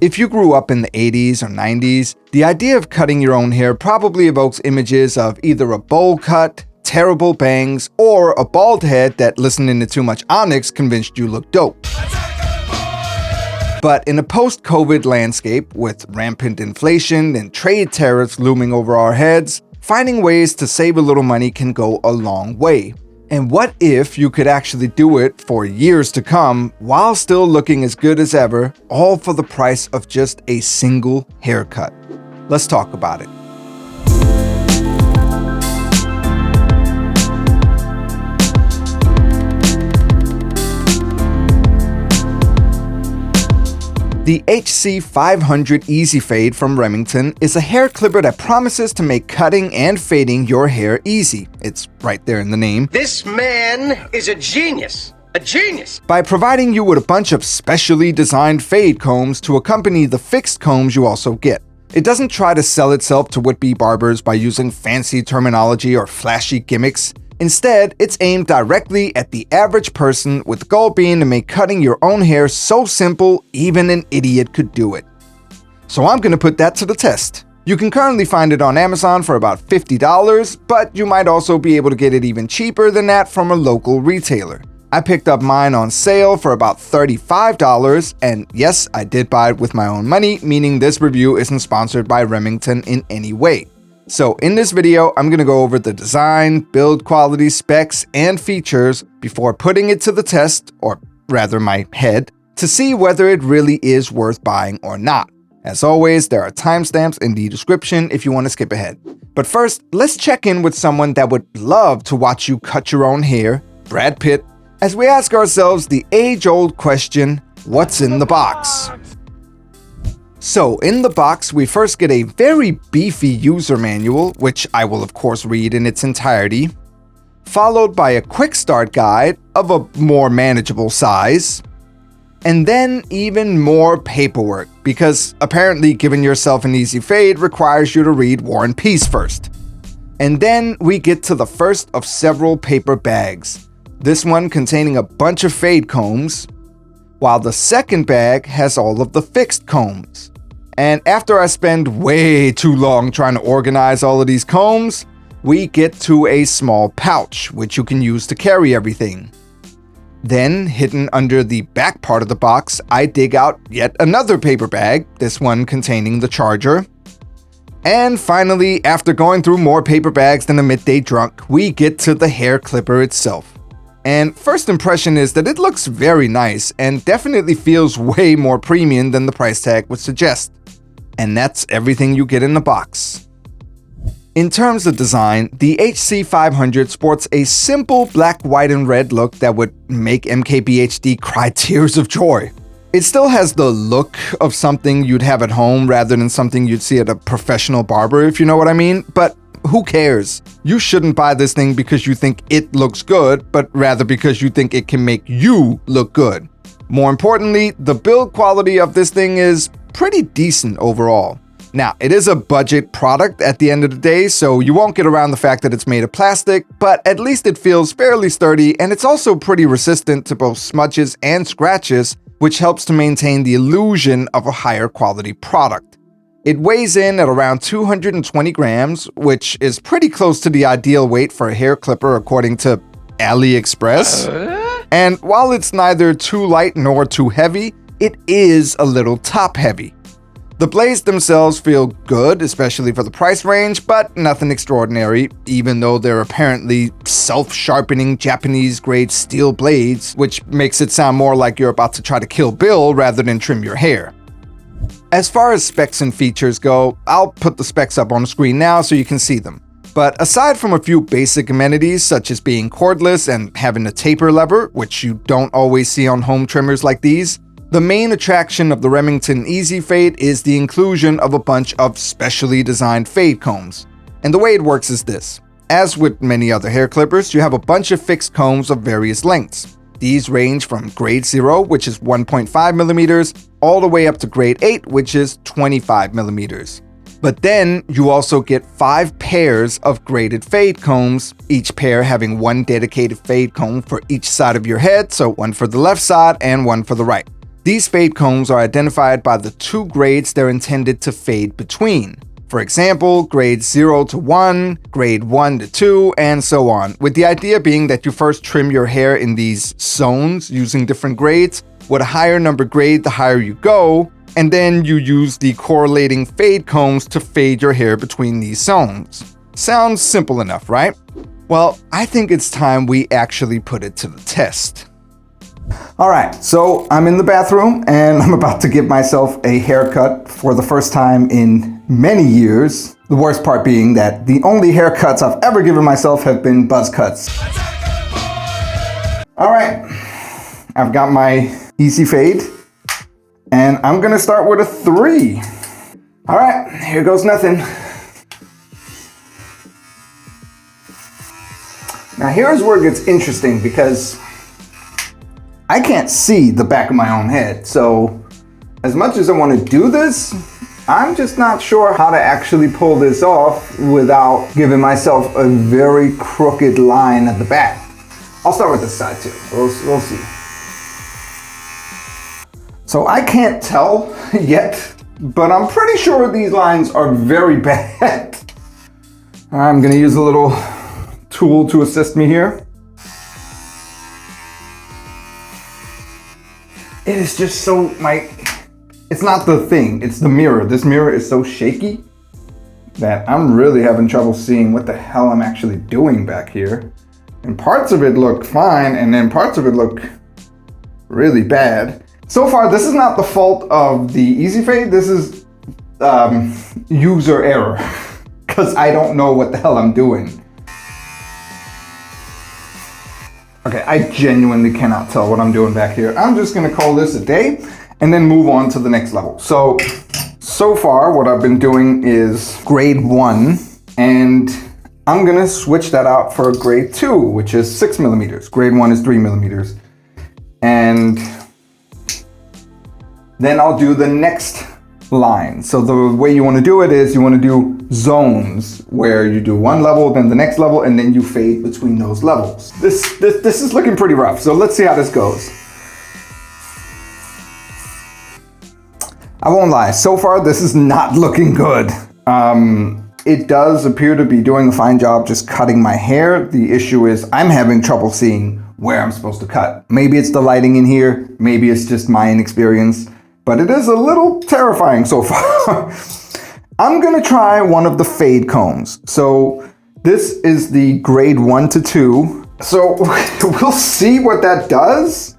If you grew up in the 80s or 90s, the idea of cutting your own hair probably evokes images of either a bowl cut, terrible bangs, or a bald head that listening to too much Onyx convinced you looked dope. But in a post-COVID landscape with rampant inflation and trade tariffs looming over our heads, finding ways to save a little money can go a long way. And what if you could actually do it for years to come while still looking as good as ever, all for the price of just a single haircut? Let's talk about it. The HC500 Easy Fade from Remington is a hair clipper that promises to make cutting and fading your hair easy. It's right there in the name. This man is a genius. A genius! By providing you with a bunch of specially designed fade combs to accompany the fixed combs you also get. It doesn't try to sell itself to would-be barbers by using fancy terminology or flashy gimmicks. Instead, it's aimed directly at the average person, with the goal being to make cutting your own hair so simple, even an idiot could do it. So I'm gonna put that to the test. You can currently find it on Amazon for about $50, but you might also be able to get it even cheaper than that from a local retailer. I picked up mine on sale for about $35, and yes, I did buy it with my own money, meaning this review isn't sponsored by Remington in any way. So in this video, I'm going to go over the design, build quality, specs, and features before putting it to the test, or rather my head, to see whether it really is worth buying or not. As always, there are timestamps in the description if you want to skip ahead. But first, let's check in with someone that would love to watch you cut your own hair, Brad Pitt, as we ask ourselves the age-old question, what's in the box? So, in the box, we first get a very beefy user manual, which I will of course read in its entirety, followed by a quick start guide of a more manageable size, and then even more paperwork, because apparently giving yourself an easy fade requires you to read War and Peace first. And then we get to the first of several paper bags, this one containing a bunch of fade combs, while the second bag has all of the fixed combs. And after I spend way too long trying to organize all of these combs, we get to a small pouch, which you can use to carry everything. Then, hidden under the back part of the box, I dig out yet another paper bag, this one containing the charger. And finally, after going through more paper bags than a midday drunk, we get to the hair clipper itself. And first impression is that it looks very nice and definitely feels way more premium than the price tag would suggest. And that's everything you get in the box. In terms of design, the HC500 sports a simple black, white, and red look that would make MKBHD cry tears of joy. It still has the look of something you'd have at home rather than something you'd see at a professional barber, if you know what I mean, but who cares? You shouldn't buy this thing because you think it looks good, but rather because you think it can make you look good. More importantly, the build quality of this thing is pretty decent overall. Now, it is a budget product at the end of the day, so you won't get around the fact that it's made of plastic, but at least it feels fairly sturdy, and it's also pretty resistant to both smudges and scratches, which helps to maintain the illusion of a higher quality product. It weighs in at around 220 grams, which is pretty close to the ideal weight for a hair clipper according to AliExpress. And while it's neither too light nor too heavy, it is a little top heavy. The blades themselves feel good, especially for the price range, but nothing extraordinary, even though they're apparently self-sharpening Japanese-grade steel blades, which makes it sound more like you're about to try to kill Bill rather than trim your hair. As far as specs and features go, I'll put the specs up on the screen now so you can see them. But aside from a few basic amenities such as being cordless and having a taper lever, which you don't always see on home trimmers like these, the main attraction of the Remington Easy Fade is the inclusion of a bunch of specially designed fade combs. And the way it works is this. As with many other hair clippers, you have a bunch of fixed combs of various lengths. These range from grade 0, which is 1.5 millimeters, all the way up to grade 8, which is 25 millimeters. But then you also get 5 pairs of graded fade combs, each pair having one dedicated fade comb for each side of your head, so one for the left side and one for the right. These fade combs are identified by the two grades they're intended to fade between. For example, grade 0 to 1, grade 1 to 2, and so on, with the idea being that you first trim your hair in these zones using different grades. With a higher number grade, the higher you go, and then you use the correlating fade combs to fade your hair between these zones. Sounds simple enough, right? Well, I think it's time we actually put it to the test. All right, so I'm in the bathroom and I'm about to give myself a haircut for the first time in many years. The worst part being that the only haircuts I've ever given myself have been buzz cuts. All right, I've got my Easy Fade and I'm gonna start with a 3. All right, here goes nothing. Now here's where it gets interesting because I can't see the back of my own head, so as much as I want to do this, I'm just not sure how to actually pull this off without giving myself a very crooked line at the back. I'll start with this side too, we'll see. So I can't tell yet, but I'm pretty sure these lines are very bad. I'm gonna use a little tool to assist me here. It is just so, it's not the thing, it's the mirror. This mirror is so shaky that I'm really having trouble seeing what the hell I'm actually doing back here. And parts of it look fine, and then parts of it look really bad. So far, this is not the fault of the Easy Fade, this is user error, because I don't know what the hell I'm doing. Okay, I genuinely cannot tell what I'm doing back here. I'm just gonna call this a day and then move on to the next level. So far what I've been doing is grade 1, and I'm gonna switch that out for grade 2, which is 6 millimeters. Grade 1 is 3 millimeters. And then I'll do the next line. So the way you wanna do it is you wanna do zones where you do one level, then the next level, and then you fade between those levels. This is looking pretty rough, so let's see how this goes. I won't lie, so far this is not looking good. It does appear to be doing a fine job just cutting my hair. The issue is I'm having trouble seeing where I'm supposed to cut. Maybe it's the lighting in here, maybe it's just my inexperience, but it is a little terrifying so far. I'm gonna try one of the fade combs. So this is the grade 1 to 2. So we'll see what that does.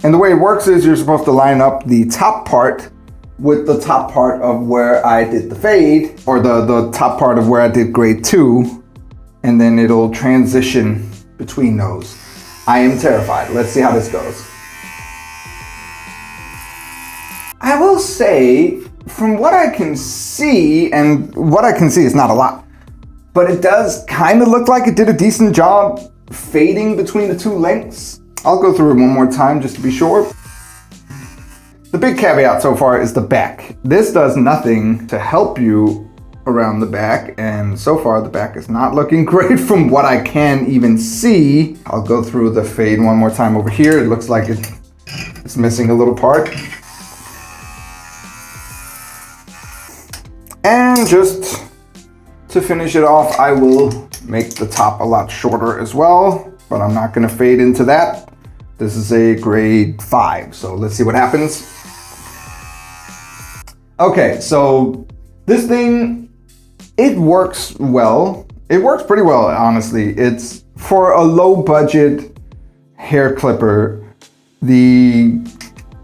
And the way it works is you're supposed to line up the top part with the top part of where I did the fade, or the top part of where I did grade 2, and then it'll transition between those. I am terrified. Let's see how this goes. I will say, from what I can see, and what I can see is not a lot, but it does kind of look like it did a decent job fading between the two lengths. I'll go through it one more time just to be sure. The big caveat so far is the back. This does nothing to help you around the back, and so far the back is not looking great from what I can even see. I'll go through the fade one more time over here. It looks like it's missing a little part. And just to finish it off, I will make the top a lot shorter as well, but I'm not gonna fade into that. This is a grade 5, so let's see what happens. Okay, so this thing, it works well. It works pretty well, honestly. It's for a low budget hair clipper. The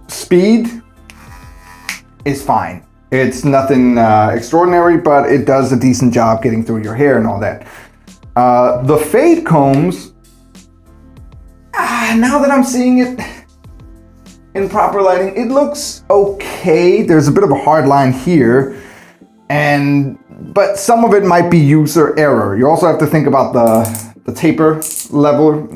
speed is fine. It's nothing extraordinary, but it does a decent job getting through your hair and all that. The fade combs, now that I'm seeing it in proper lighting, it looks okay. There's a bit of a hard line here, but some of it might be user error. You also have to think about the taper lever,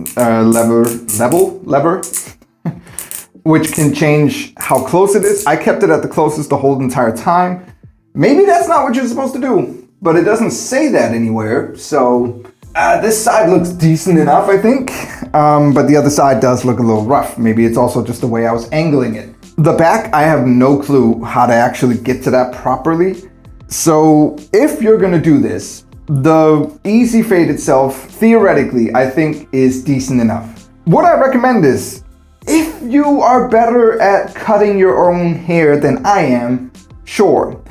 which can change how close it is. I kept it at the closest the whole entire time. Maybe that's not what you're supposed to do, but it doesn't say that anywhere. So this side looks decent enough, I think, but the other side does look a little rough. Maybe it's also just the way I was angling it. The back, I have no clue how to actually get to that properly. So if you're gonna do this, the Easy Fade itself, theoretically, I think is decent enough. What I recommend is, if you are better at cutting your own hair than I am, sure.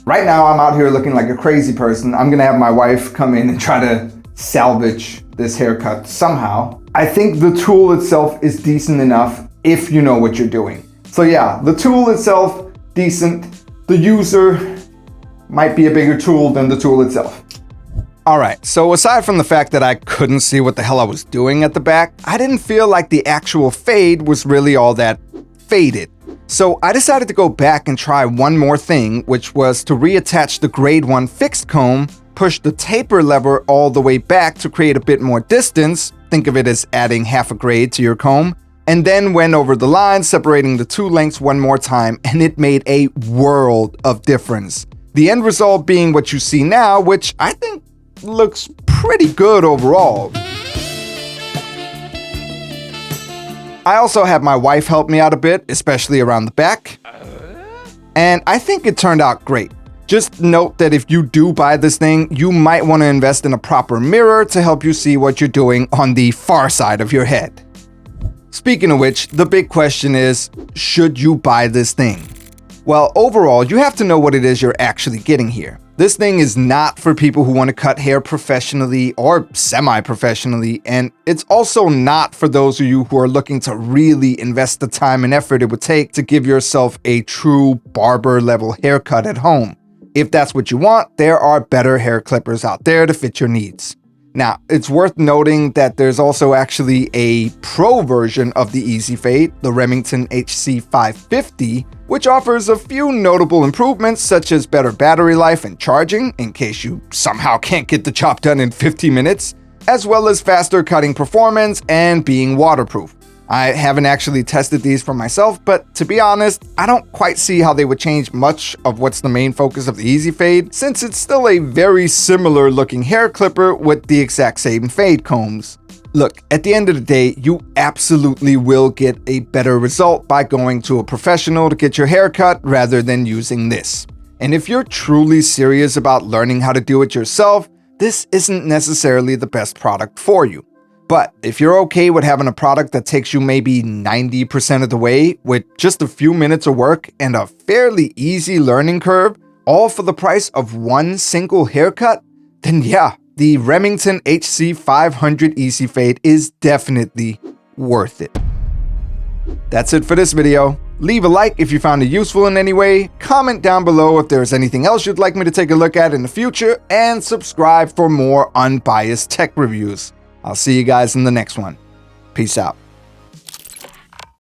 Right now, I'm out here looking like a crazy person. I'm gonna have my wife come in and try to salvage this haircut somehow. I think the tool itself is decent enough if you know what you're doing. So yeah, the tool itself, decent. The user might be a bigger tool than the tool itself. All right, so aside from the fact that I couldn't see what the hell I was doing at the back, I didn't feel like the actual fade was really all that faded. So I decided to go back and try one more thing, which was to reattach the grade 1 fixed comb, push the taper lever all the way back to create a bit more distance, think of it as adding half a grade to your comb, and then went over the line, separating the two lengths one more time, and it made a world of difference. The end result being what you see now, which I think looks pretty good overall. I also had my wife help me out a bit, especially around the back, and I think it turned out great. Just note that if you do buy this thing, you might want to invest in a proper mirror to help you see what you're doing on the far side of your head. Speaking of which, the big question is, should you buy this thing? Well, overall, you have to know what it is you're actually getting here. This thing is not for people who want to cut hair professionally or semi-professionally, and it's also not for those of you who are looking to really invest the time and effort it would take to give yourself a true barber-level haircut at home. If that's what you want, there are better hair clippers out there to fit your needs. Now, it's worth noting that there's also actually a pro version of the Easy Fade, the Remington HC500, which offers a few notable improvements such as better battery life and charging, in case you somehow can't get the job done in 50 minutes, as well as faster cutting performance and being waterproof. I haven't actually tested these for myself, but to be honest, I don't quite see how they would change much of what's the main focus of the Easy Fade, since it's still a very similar looking hair clipper with the exact same fade combs. Look, at the end of the day, you absolutely will get a better result by going to a professional to get your hair cut rather than using this. And if you're truly serious about learning how to do it yourself, this isn't necessarily the best product for you. But if you're okay with having a product that takes you maybe 90% of the way with just a few minutes of work and a fairly easy learning curve, all for the price of one single haircut, then yeah, the Remington HC500 Easy Fade is definitely worth it. That's it for this video. Leave a like if you found it useful in any way, comment down below if there's anything else you'd like me to take a look at in the future, and subscribe for more unbiased tech reviews. I'll see you guys in the next one. Peace out.